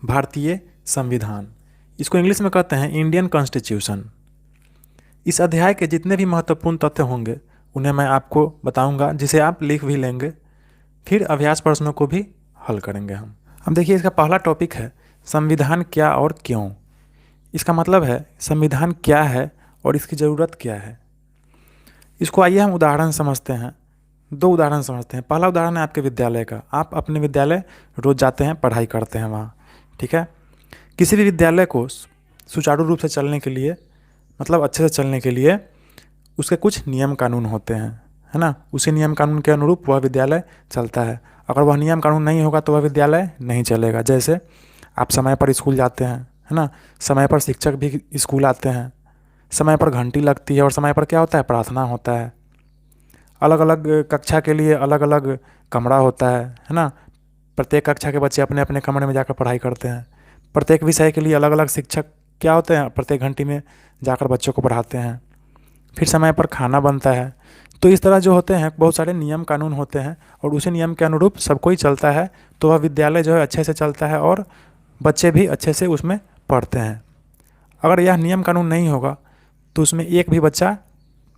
भारतीय संविधान, इसको इंग्लिश में कहते हैं इंडियन कॉन्स्टिट्यूशन। इस अध्याय के जितने भी महत्वपूर्ण तथ्य होंगे उन्हें मैं आपको बताऊंगा, जिसे आप लिख भी लेंगे, फिर अभ्यास प्रश्नों को भी हल करेंगे हम। अब देखिए, इसका पहला टॉपिक है संविधान क्या और क्यों। इसका मतलब है संविधान क्या है और इसकी ज़रूरत क्या है। इसको आइए हम उदाहरण समझते हैं। दो उदाहरण समझते हैं। पहला उदाहरण है आपके विद्यालय का। आप अपने विद्यालय रोज़ जाते हैं, पढ़ाई करते हैं वहाँ, ठीक है। किसी भी विद्यालय को सुचारू रूप से चलने के लिए, मतलब अच्छे से चलने के लिए उसके कुछ नियम कानून होते हैं, है ना। उसी नियम कानून के अनुरूप वह विद्यालय चलता है। अगर वह नियम कानून नहीं होगा तो वह विद्यालय नहीं चलेगा। जैसे आप समय पर स्कूल जाते हैं, है ना, समय पर शिक्षक भी स्कूल आते हैं, समय पर घंटी लगती है और समय पर क्या होता है, प्रार्थना होता है। अलग अलग कक्षा के लिए अलग अलग कमरा होता है ना। प्रत्येक कक्षा के बच्चे अपने अपने कमरे में जाकर पढ़ाई करते हैं। प्रत्येक विषय के लिए अलग अलग शिक्षक क्या होते हैं, प्रत्येक घंटी में जाकर बच्चों को पढ़ाते हैं। फिर समय पर खाना बनता है। तो इस तरह जो होते हैं बहुत सारे नियम कानून होते हैं और उसी नियम के अनुरूप सब कोई चलता है, तो वह विद्यालय जो है अच्छे से चलता है और बच्चे भी अच्छे से उसमें पढ़ते हैं। अगर यह नियम कानून नहीं होगा तो उसमें एक भी बच्चा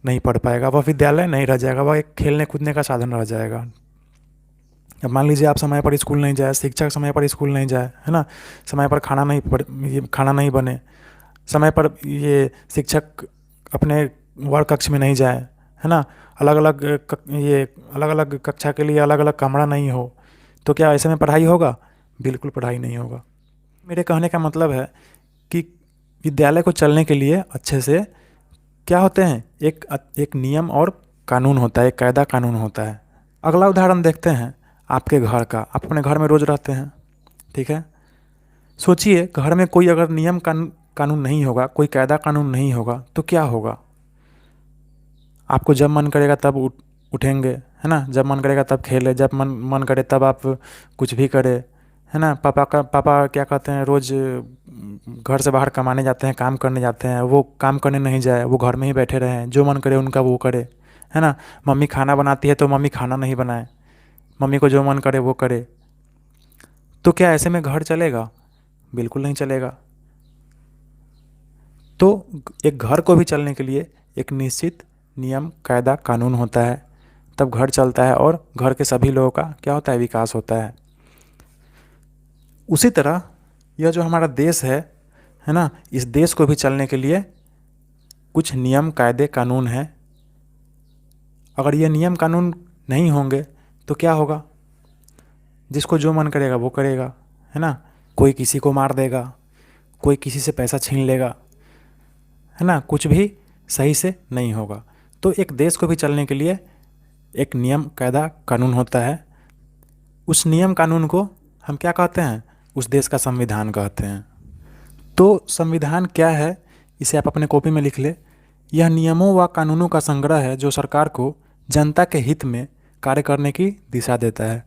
नहीं पढ़ पाएगा, वह विद्यालय नहीं रह जाएगा, वह एक खेलने कूदने का साधन रह जाएगा। अब मान लीजिए आप समय पर स्कूल नहीं जाए, शिक्षक समय पर स्कूल नहीं जाए, है ना, समय पर खाना नहीं बने, समय पर ये शिक्षक अपने वर्ग कक्ष में नहीं जाए, है ना, अलग अलग कक्षा के लिए अलग अलग कमरा नहीं हो, तो क्या ऐसे में पढ़ाई होगा? बिल्कुल पढ़ाई नहीं होगा। मेरे कहने का मतलब है कि विद्यालय को चलने के लिए अच्छे से क्या होते हैं, एक नियम और कानून होता है, एक कायदा कानून होता है। अगला उदाहरण देखते हैं आपके घर का। आप अपने घर में रोज़ रहते हैं, ठीक है। सोचिए घर में कोई अगर नियम कानून नहीं होगा, कोई कायदा कानून नहीं होगा तो क्या होगा। आपको जब मन करेगा तब उठेंगे, है ना, जब मन करेगा तब खेले, जब मन करे तब आप कुछ भी करें, है ना। पापा क्या कहते हैं, रोज़ घर से बाहर कमाने जाते हैं, काम करने जाते हैं, वो काम करने नहीं जाए, वो घर में ही बैठे रहें, जो मन करे उनका वो करे, है ना। मम्मी खाना बनाती है तो मम्मी खाना नहीं बनाए, मम्मी को जो मन करे वो करे। तो क्या ऐसे में घर चलेगा? बिल्कुल नहीं चलेगा। तो एक घर को भी चलने के लिए एक निश्चित नियम कायदा कानून होता है, तब घर चलता है और घर के सभी लोगों का क्या होता है, विकास होता है। उसी तरह यह जो हमारा देश है ना, इस देश को भी चलने के लिए कुछ नियम कायदे कानून हैं। अगर ये नियम कानून नहीं होंगे तो क्या होगा, जिसको जो मन करेगा वो करेगा, है ना। कोई किसी को मार देगा, कोई किसी से पैसा छीन लेगा, है ना, कुछ भी सही से नहीं होगा। तो एक देश को भी चलने के लिए एक नियम कायदा कानून होता है। उस नियम कानून को हम क्या कहते हैं, उस देश का संविधान कहते हैं। तो संविधान क्या है, इसे आप अपने कॉपी में लिख ले। यह नियमों व कानूनों का संग्रह है जो सरकार को जनता के हित में कार्य करने की दिशा देता है,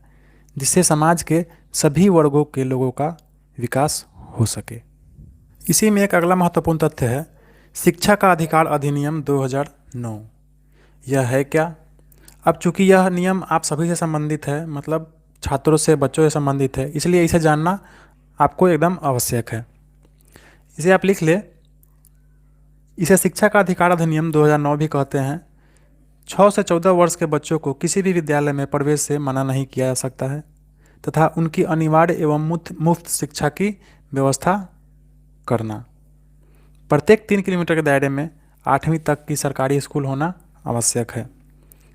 जिससे समाज के सभी वर्गों के लोगों का विकास हो सके। इसी में एक अगला महत्वपूर्ण तथ्य है शिक्षा का अधिकार अधिनियम 2009। यह है क्या? अब चूंकि यह नियम आप सभी से संबंधित है, मतलब छात्रों से, बच्चों से संबंधित है, इसलिए इसे जानना आपको एकदम आवश्यक है। इसे आप लिख ले। इसे शिक्षा का अधिकार अधिनियम 2009 भी कहते हैं। 6 से 14 वर्ष के बच्चों को किसी भी विद्यालय में प्रवेश से मना नहीं किया जा सकता है तथा उनकी अनिवार्य एवं मुफ्त शिक्षा की व्यवस्था करना। प्रत्येक 3 किलोमीटर के दायरे में 8वीं तक की सरकारी स्कूल होना आवश्यक है।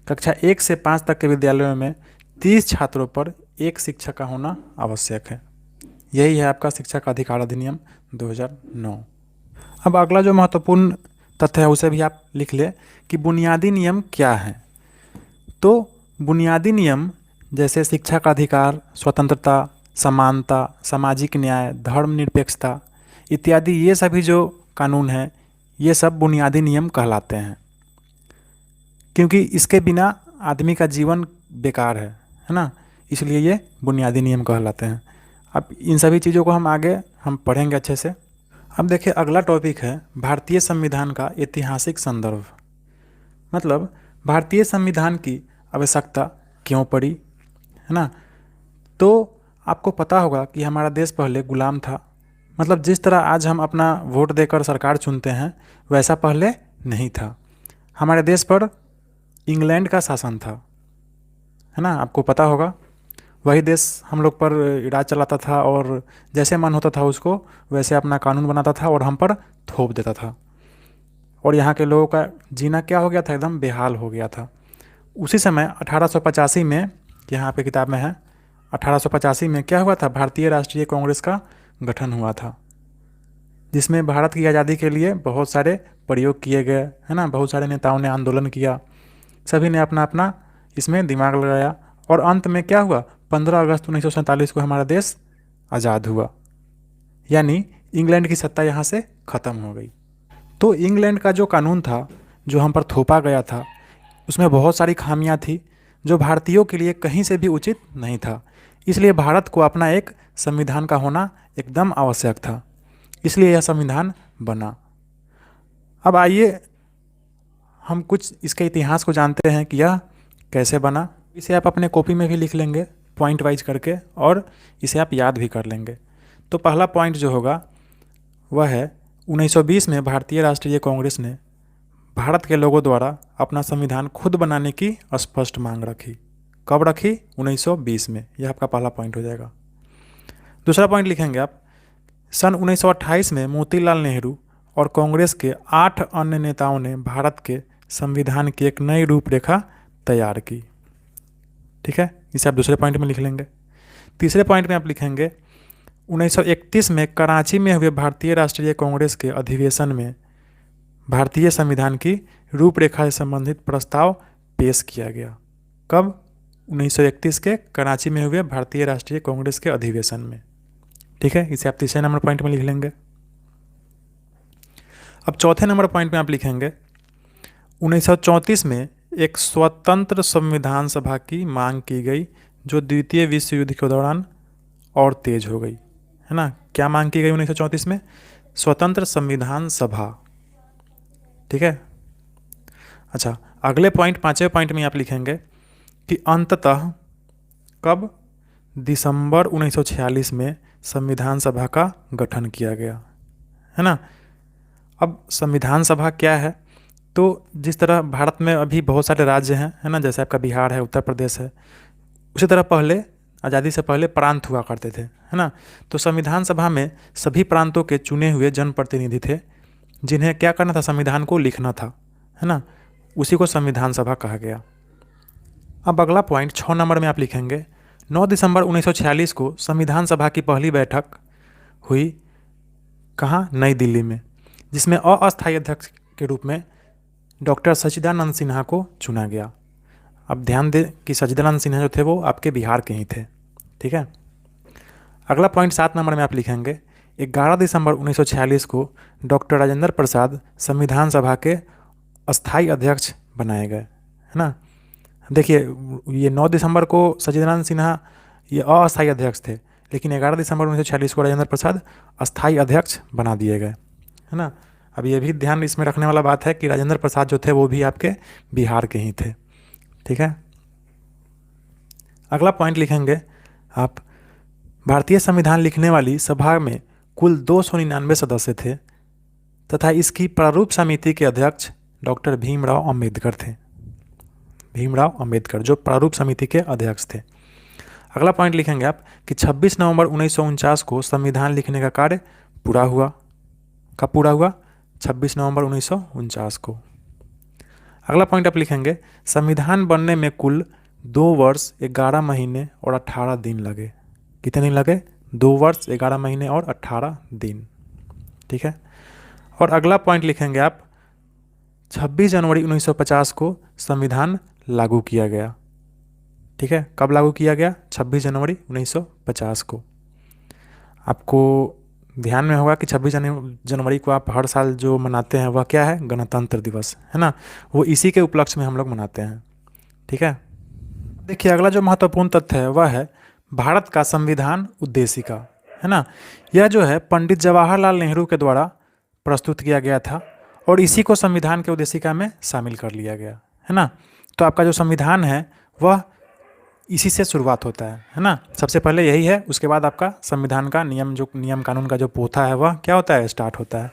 कक्षा 1 से 5 तक के विद्यालयों में 30 छात्रों पर एक शिक्षक का होना आवश्यक है। यही है आपका शिक्षा का अधिकार अधिनियम 2009। अब अगला जो महत्वपूर्ण तथ्य है उसे भी आप लिख ले कि बुनियादी नियम क्या हैं। तो बुनियादी नियम जैसे शिक्षा का अधिकार, स्वतंत्रता, समानता, सामाजिक न्याय, धर्मनिरपेक्षता इत्यादि, ये सभी जो कानून हैं ये सब बुनियादी नियम कहलाते हैं, क्योंकि इसके बिना आदमी का जीवन बेकार है ना, इसलिए ये बुनियादी नियम कहलाते हैं। अब इन सभी चीज़ों को हम आगे पढ़ेंगे अच्छे से। अब देखिए अगला टॉपिक है भारतीय संविधान का ऐतिहासिक संदर्भ। मतलब भारतीय संविधान की आवश्यकता क्यों पड़ी, है ना। तो आपको पता होगा कि हमारा देश पहले गुलाम था। मतलब जिस तरह आज हम अपना वोट देकर सरकार चुनते हैं, वैसा पहले नहीं था। हमारे देश पर इंग्लैंड का शासन था, है ना, आपको पता होगा। वही देश हम लोग पर राज चलाता था और जैसे मन होता था उसको वैसे अपना कानून बनाता था और हम पर थोप देता था। और यहाँ के लोगों का जीना क्या हो गया था, एकदम बेहाल हो गया था। उसी समय 1885 में, यहाँ पे किताब में है, 1885 में क्या हुआ था, भारतीय राष्ट्रीय कांग्रेस का गठन हुआ था, जिसमें भारत की आज़ादी के लिए बहुत सारे प्रयोग किए गए, है ना। बहुत सारे नेताओं ने आंदोलन किया, सभी ने अपना अपना इसमें दिमाग लगाया और अंत में क्या हुआ, 15 अगस्त 1947 को हमारा देश आज़ाद हुआ। यानी इंग्लैंड की सत्ता यहाँ से ख़त्म हो गई। तो इंग्लैंड का जो कानून था, जो हम पर थोपा गया था, उसमें बहुत सारी खामियां थी जो भारतीयों के लिए कहीं से भी उचित नहीं था। इसलिए भारत को अपना एक संविधान का होना एकदम आवश्यक था। इसलिए यह संविधान बना। अब आइए हम कुछ इसके इतिहास को जानते हैं कि यह कैसे बना। इसे आप अपने कॉपी में भी लिख लेंगे पॉइंट वाइज करके, और इसे आप याद भी कर लेंगे। तो पहला पॉइंट जो होगा वह है 1920 में भारतीय राष्ट्रीय कांग्रेस ने भारत के लोगों द्वारा अपना संविधान खुद बनाने की स्पष्ट मांग रखी। कब रखी, 1920 में। यह आपका पहला पॉइंट हो जाएगा। दूसरा पॉइंट लिखेंगे आप, सन 1928 में मोतीलाल नेहरू और कांग्रेस के 8 अन्य नेताओं ने भारत के संविधान की एक नई रूपरेखा तैयार की। ठीक है, इसे आप दूसरे पॉइंट में लिख लेंगे। तीसरे पॉइंट में आप लिखेंगे 1931 में कराची में हुए भारतीय राष्ट्रीय कांग्रेस के अधिवेशन में भारतीय संविधान की रूपरेखा से संबंधित प्रस्ताव पेश किया गया। कब, 1931 के कराची में हुए भारतीय राष्ट्रीय कांग्रेस के अधिवेशन में। ठीक है, इसे आप तीसरे नंबर पॉइंट में लिख लेंगे। अब चौथे नंबर पॉइंट में आप लिखेंगे 1934 में एक स्वतंत्र संविधान सभा की मांग की गई, जो द्वितीय विश्व युद्ध के दौरान और तेज हो गई, है ना। क्या मांग की गई 1934 में, स्वतंत्र संविधान सभा। ठीक है। अच्छा, अगले पॉइंट, पांचवें पॉइंट में आप लिखेंगे कि अंततः कब, दिसंबर 1946 में संविधान सभा का गठन किया गया, है ना। अब संविधान सभा क्या है, तो जिस तरह भारत में अभी बहुत सारे राज्य हैं, है ना, जैसे आपका बिहार है, उत्तर प्रदेश है, उसी तरह पहले आज़ादी से पहले प्रांत हुआ करते थे, है ना। तो संविधान सभा में सभी प्रांतों के चुने हुए जनप्रतिनिधि थे, जिन्हें क्या करना था, संविधान को लिखना था, है ना। उसी को संविधान सभा कहा गया। अब अगला पॉइंट 6 नंबर में आप लिखेंगे 9 दिसंबर 1946 को संविधान सभा की पहली बैठक हुई, कहाँ, नई दिल्ली में, जिसमें अस्थायी अध्यक्ष के रूप में डॉक्टर सच्चिदानंद सिन्हा को चुना गया। अब ध्यान दें कि सच्चिदानंद सिन्हा जो थे वो आपके बिहार के ही थे। ठीक है। अगला पॉइंट 7 नंबर में आप लिखेंगे 11 दिसंबर 1946 को डॉक्टर राजेंद्र प्रसाद संविधान सभा के अस्थायी अध्यक्ष बनाए गए, है ना। देखिए, ये 9 दिसंबर को सच्चिदानंद सिन्हा ये अस्थायी अध्यक्ष थे, लेकिन 11 दिसंबर 1946 को राजेंद्र प्रसाद अस्थायी अध्यक्ष बना दिए गए, है ना। अब ये भी ध्यान इसमें रखने वाला बात है कि राजेंद्र प्रसाद जो थे वो भी आपके बिहार के ही थे। ठीक है। अगला पॉइंट लिखेंगे आप, भारतीय संविधान लिखने वाली सभा में कुल 299 सदस्य थे तथा इसकी प्रारूप समिति के अध्यक्ष डॉक्टर भीमराव अंबेडकर थे। भीमराव अंबेडकर जो प्रारूप समिति के अध्यक्ष थे। अगला पॉइंट लिखेंगे आप कि 26 नवंबर 1949 को संविधान लिखने का कार्य पूरा हुआ। कब पूरा हुआ, 26 नवंबर 1949 को। अगला पॉइंट आप लिखेंगे संविधान बनने में कुल 2 वर्ष 11 महीने और 18 दिन लगे। कितने दिन लगे, 2 वर्ष 11 महीने और 18 दिन। ठीक है। और अगला पॉइंट लिखेंगे आप 26 जनवरी 1950 को संविधान लागू किया गया। ठीक है, कब लागू किया गया, 26 जनवरी 1950 को। आपको ध्यान में होगा कि 26 जनवरी को आप हर साल जो मनाते हैं वह क्या है, गणतंत्र दिवस, है ना। वो इसी के उपलक्ष्य में हम लोग मनाते हैं। ठीक है। देखिए, अगला जो महत्वपूर्ण तथ्य है वह है भारत का संविधान उद्देशिका, है ना। यह जो है पंडित जवाहरलाल नेहरू के द्वारा प्रस्तुत किया गया था और इसी को संविधान के उद्देशिका में शामिल कर लिया गया, है ना। तो आपका जो संविधान है वह इसी से शुरुआत होता है ना। सबसे पहले यही है, उसके बाद आपका संविधान का नियम कानून का जो पोथा है वह क्या होता है, स्टार्ट होता है।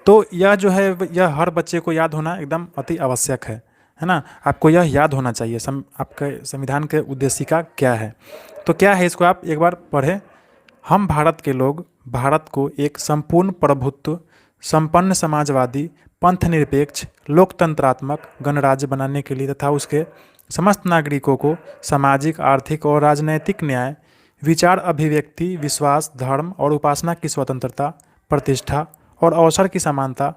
तो यह जो है यह हर बच्चे को याद होना एकदम अति आवश्यक है ना। आपको यह याद होना चाहिए आपके संविधान के उद्देशिका क्या है। तो क्या है, इसको आप एक बार पढ़ें। हम भारत के लोग भारत को एक संपूर्ण प्रभुत्व संपन्न समाजवादी पंथनिरपेक्ष लोकतंत्रात्मक गणराज्य बनाने के लिए तथा उसके समस्त नागरिकों को सामाजिक आर्थिक और राजनैतिक न्याय, विचार अभिव्यक्ति विश्वास धर्म और उपासना की स्वतंत्रता, प्रतिष्ठा और अवसर की समानता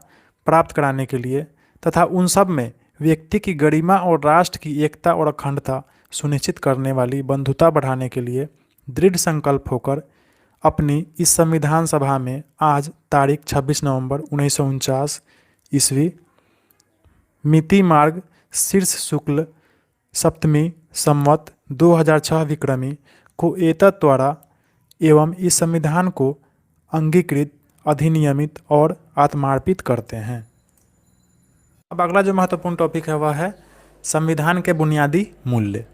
प्राप्त कराने के लिए तथा उन सब में व्यक्ति की गरिमा और राष्ट्र की एकता और अखंडता सुनिश्चित करने वाली बंधुता बढ़ाने के लिए दृढ़ संकल्प होकर अपनी इस संविधान सभा में आज तारीख 26 नवंबर 1949 ईस्वी मिति मार्ग शीर्ष शुक्ल सप्तमी संवत 2006 विक्रमी को एतत् द्वारा एवं इस संविधान को अंगीकृत अधिनियमित और आत्मार्पित करते हैं। अब अगला जो महत्वपूर्ण टॉपिक है वह है संविधान के बुनियादी मूल्य।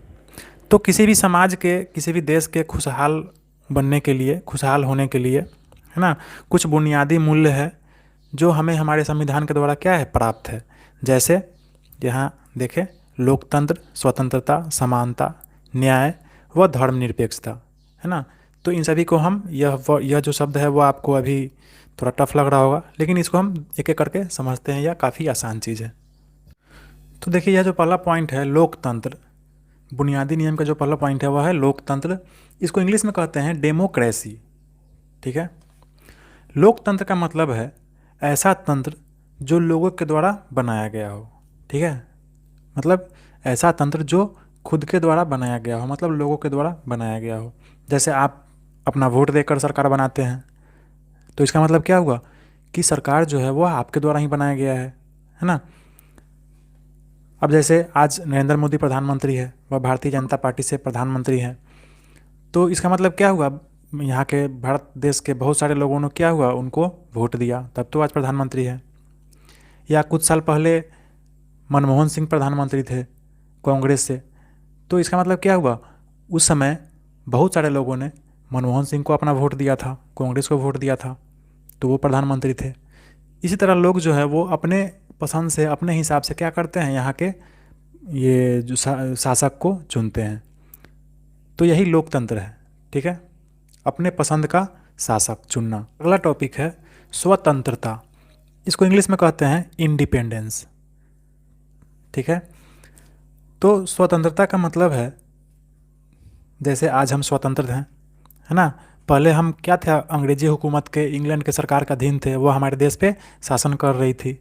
तो किसी भी समाज के, किसी भी देश के खुशहाल बनने के लिए, खुशहाल होने के लिए, है ना, कुछ बुनियादी मूल्य है जो हमें हमारे संविधान के द्वारा क्या है, प्राप्त है। जैसे यहाँ देखें, लोकतंत्र, स्वतंत्रता, समानता, न्याय व धर्मनिरपेक्षता, है ना। तो इन सभी को हम यह जो शब्द है वो आपको अभी थोड़ा टफ लग रहा होगा, लेकिन इसको हम एक एक करके समझते हैं, यह काफ़ी आसान चीज़ है। तो देखिए, यह जो पहला पॉइंट है लोकतंत्र, बुनियादी नियम का जो पहला पॉइंट है वह है लोकतंत्र। इसको इंग्लिश में कहते हैं डेमोक्रेसी, ठीक है। लोकतंत्र का मतलब है ऐसा तंत्र जो लोगों के द्वारा बनाया गया हो, ठीक है। मतलब ऐसा तंत्र जो खुद के द्वारा बनाया गया हो, मतलब लोगों के द्वारा बनाया गया हो। जैसे आप अपना वोट देकर सरकार बनाते हैं, तो इसका मतलब क्या हुआ कि सरकार जो है वो आपके द्वारा ही बनाया गया है ना। अब जैसे आज नरेंद्र मोदी प्रधानमंत्री है, वह भारतीय जनता पार्टी से प्रधानमंत्री हैं, तो इसका मतलब क्या हुआ, यहाँ के भारत देश के बहुत सारे लोगों ने क्या हुआ, उनको वोट दिया, तब तो आज प्रधानमंत्री है। या कुछ साल पहले मनमोहन सिंह प्रधानमंत्री थे कांग्रेस से, तो इसका मतलब क्या हुआ, उस समय बहुत सारे लोगों ने मनमोहन सिंह को अपना वोट दिया था, कांग्रेस को वोट दिया था, तो वो प्रधानमंत्री थे। इसी तरह लोग जो है वो अपने पसंद से, अपने हिसाब से क्या करते हैं, यहाँ के ये जो शासक को चुनते हैं। तो यही लोकतंत्र है, ठीक है, अपने पसंद का शासक चुनना। अगला टॉपिक है स्वतंत्रता। इसको इंग्लिश में कहते हैं इंडिपेंडेंस, ठीक है। तो स्वतंत्रता का मतलब है जैसे आज हम स्वतंत्र हैं, है ना। पहले हम क्या थे, अंग्रेजी हुकूमत के, इंग्लैंड के सरकार का अधीन थे, वो हमारे देश पे शासन कर रही थी।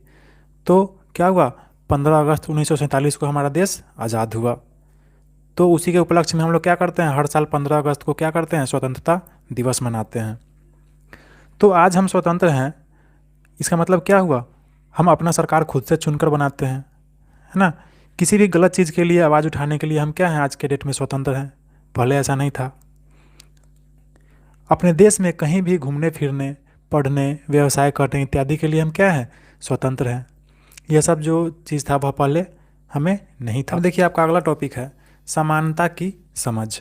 तो क्या हुआ, 15 अगस्त 1947 को हमारा देश आज़ाद हुआ। तो उसी के उपलक्ष्य में हम लोग क्या करते हैं, हर साल 15 अगस्त को क्या करते हैं, स्वतंत्रता दिवस मनाते हैं। तो आज हम स्वतंत्र हैं, इसका मतलब क्या हुआ, हम अपना सरकार खुद से चुनकर बनाते हैं, है ना। किसी भी गलत चीज़ के लिए आवाज़ उठाने के लिए हम क्या हैं, आज के डेट में स्वतंत्र हैं, पहले ऐसा नहीं था। अपने देश में कहीं भी घूमने फिरने, पढ़ने, व्यवसाय करने इत्यादि के लिए हम क्या हैं, स्वतंत्र हैं। यह सब जो चीज़ था वह पहले हमें नहीं था। अब देखिए, आपका अगला टॉपिक है समानता की समझ।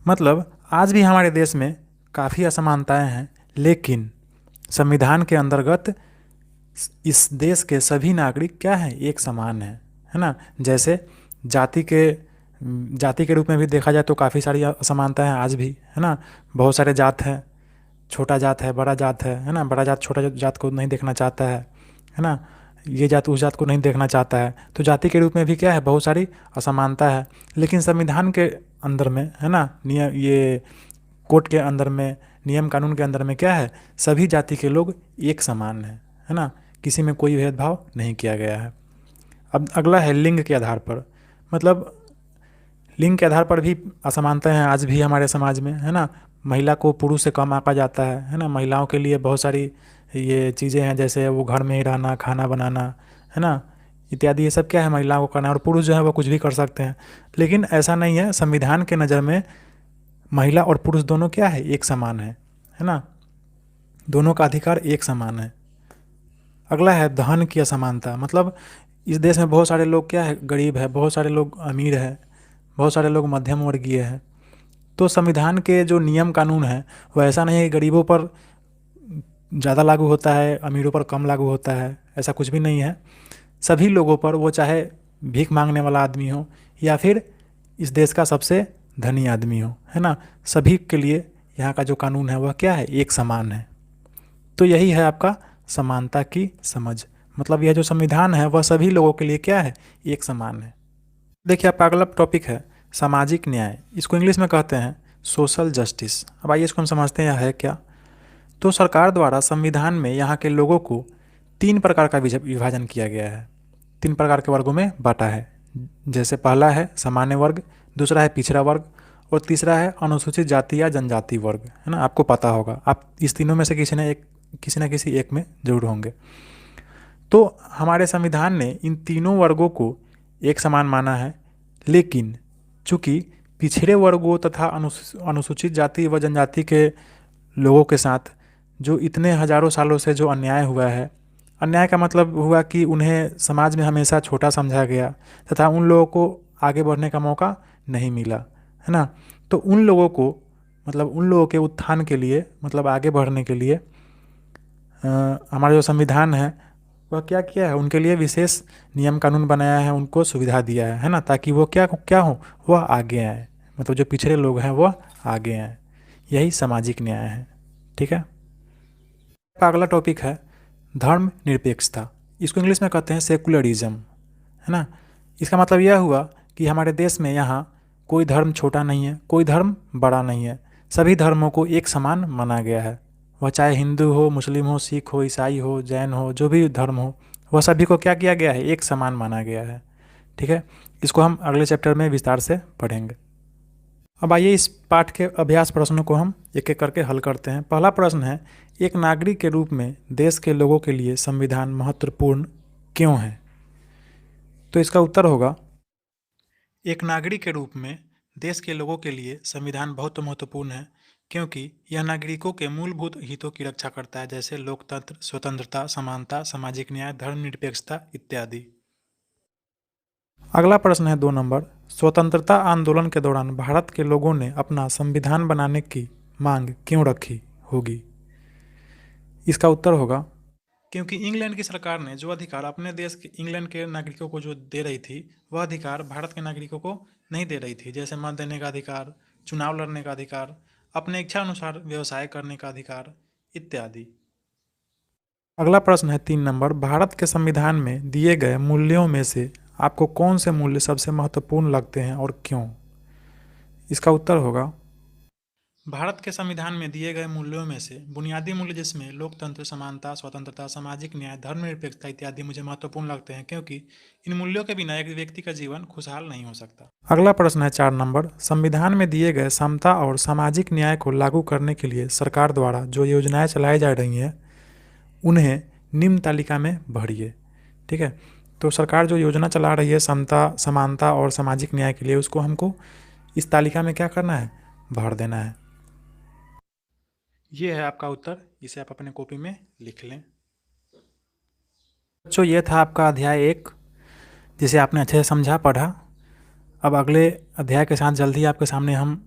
मतलब आज भी हमारे देश में काफ़ी असमानताएं हैं, लेकिन संविधान के अंतर्गत इस देश के सभी नागरिक क्या हैं, एक समान है ना। जैसे जाति के रूप में भी देखा जाए तो काफ़ी सारी असमानता है आज भी, है ना। बहुत सारे जात हैं, छोटा जात है, बड़ा जात है ना। बड़ा जात छोटा जात को नहीं देखना चाहता है ना। ये जात उस जात को नहीं देखना चाहता है। तो जाति के रूप में भी क्या है, बहुत सारी असमानता है। लेकिन संविधान के अंदर में, है ना, नियम, ये कोर्ट के अंदर में, नियम कानून के अंदर में क्या है, सभी जाति के लोग एक समान है ना। किसी में कोई भेदभाव नहीं किया गया है। अब अगला है लिंग के आधार पर। मतलब लिंग के आधार पर भी असमानता है आज भी हमारे समाज में, है ना। महिला को पुरुष से कम आंका जाता है ना। महिलाओं के लिए बहुत सारी ये चीज़ें हैं, जैसे वो घर में ही रहना, खाना बनाना, है ना, इत्यादि, ये सब क्या है, महिलाओं को करना है। और पुरुष जो है वो कुछ भी कर सकते हैं, लेकिन ऐसा नहीं है। संविधान के नज़र में महिला और पुरुष दोनों क्या है, एक समान है ना। दोनों का अधिकार एक समान है। अगला है धन की असमानता। मतलब इस देश में बहुत सारे लोग क्या है, गरीब है, बहुत सारे लोग अमीर है। बहुत सारे लोग मध्यम वर्गीय हैं। तो संविधान के जो नियम कानून हैं वो ऐसा नहीं है कि गरीबों पर ज़्यादा लागू होता है, अमीरों पर कम लागू होता है, ऐसा कुछ भी नहीं है। सभी लोगों पर, वो चाहे भीख मांगने वाला आदमी हो या फिर इस देश का सबसे धनी आदमी हो, है ना, सभी के लिए यहाँ का जो कानून है वह क्या है, एक समान है। तो यही है आपका समानता की समझ। मतलब यह जो संविधान है वह सभी लोगों के लिए क्या है, एक समान है। देखिए आपका अगला टॉपिक है सामाजिक न्याय। इसको इंग्लिश में कहते हैं सोशल जस्टिस। अब आइए इसको हम समझते हैं यह है क्या। तो सरकार द्वारा संविधान में यहाँ के लोगों को 3 प्रकार का विभाजन किया गया है, 3 प्रकार के वर्गों में बांटा है। जैसे पहला है सामान्य वर्ग, दूसरा है पिछड़ा वर्ग और तीसरा है अनुसूचित जाति या जनजाति वर्ग, है ना। आपको पता होगा, आप इस तीनों में से किसी न किसी एक में जरूर होंगे। तो हमारे संविधान ने इन तीनों वर्गों को एक समान माना है, लेकिन चूंकि पिछड़े वर्गों तथा अनुसूचित जाति व जनजाति के लोगों के साथ जो इतने हजारों सालों से जो अन्याय हुआ है, अन्याय का मतलब हुआ कि उन्हें समाज में हमेशा छोटा समझा गया तथा उन लोगों को आगे बढ़ने का मौका नहीं मिला, है ना। तो उन लोगों को, मतलब उन लोगों के उत्थान के लिए, मतलब आगे बढ़ने के लिए हमारा जो संविधान है वह क्या किया है, उनके लिए विशेष नियम कानून बनाया है, उनको सुविधा दिया है ना, ताकि वो क्या हो, वह आगे आए, मतलब जो पिछड़े लोग हैं वह आगे आए। यही सामाजिक न्याय है, ठीक है। अगला टॉपिक है धर्म निरपेक्षता। इसको इंग्लिश में कहते हैं सेकुलरिज्म, है ना। इसका मतलब यह हुआ कि हमारे देश में यहाँ कोई धर्म छोटा नहीं है, कोई धर्म बड़ा नहीं है, सभी धर्मों को एक समान माना गया है। वह चाहे हिंदू हो, मुस्लिम हो, सिख हो, ईसाई हो, जैन हो, जो भी धर्म हो, वह सभी को क्या किया गया है, एक समान माना गया है, ठीक है। इसको हम अगले चैप्टर में विस्तार से पढ़ेंगे। अब आइए इस पाठ के अभ्यास प्रश्नों को हम एक एक करके हल करते हैं। पहला प्रश्न है, एक नागरिक के रूप में देश के लोगों के लिए संविधान महत्वपूर्ण क्यों है। तो इसका उत्तर होगा, एक नागरिक के रूप में देश के लोगों के लिए संविधान बहुत महत्वपूर्ण है क्योंकि यह नागरिकों के मूलभूत हितों की रक्षा करता है, जैसे लोकतंत्र, स्वतंत्रता, समानता, सामाजिक न्याय, धर्मनिरपेक्षता इत्यादि। अगला प्रश्न है 2 नंबर, स्वतंत्रता आंदोलन के दौरान भारत के लोगों ने अपना संविधान बनाने की मांग क्यों रखी होगी। इसका उत्तर होगा, क्योंकि इंग्लैंड की सरकार ने जो अधिकार अपने देश के इंग्लैंड के नागरिकों को जो दे रही थी, वह अधिकार भारत के नागरिकों को नहीं दे रही थी, जैसे मत देने का अधिकार, चुनाव लड़ने का अधिकार, अपने इच्छा अनुसार व्यवसाय करने का अधिकार इत्यादि। अगला प्रश्न है 3 नंबर, भारत के संविधान में दिए गए मूल्यों में से आपको कौन से मूल्य सबसे महत्वपूर्ण लगते हैं और क्यों। इसका उत्तर होगा, भारत के संविधान में दिए गए मूल्यों में से बुनियादी मूल्य जिसमें लोकतंत्र, समानता, स्वतंत्रता, सामाजिक न्याय, धर्मनिरपेक्षता इत्यादि मुझे महत्वपूर्ण लगते हैं क्योंकि इन मूल्यों के बिना एक व्यक्ति का जीवन खुशहाल नहीं हो सकता। अगला प्रश्न है 4 नंबर, संविधान में दिए गए समता और सामाजिक न्याय को लागू करने के लिए सरकार द्वारा जो योजनाएं चलाई जा रही हैं उन्हें निम्न तालिका में भरिए, ठीक है। तो सरकार जो योजना चला रही है समता, समानता और सामाजिक न्याय के लिए, उसको हमको इस तालिका में क्या करना है, भर देना है। ये है आपका उत्तर, इसे आप अपने कॉपी में लिख लें। बच्चों, ये था आपका अध्याय 1 जिसे आपने अच्छे से समझा, पढ़ा। अब अगले अध्याय के साथ जल्द ही आपके सामने हम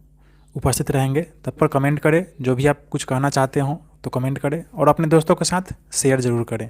उपस्थित रहेंगे। तब पर कमेंट करें, जो भी आप कुछ कहना चाहते हो तो कमेंट करें और अपने दोस्तों के साथ शेयर ज़रूर करें।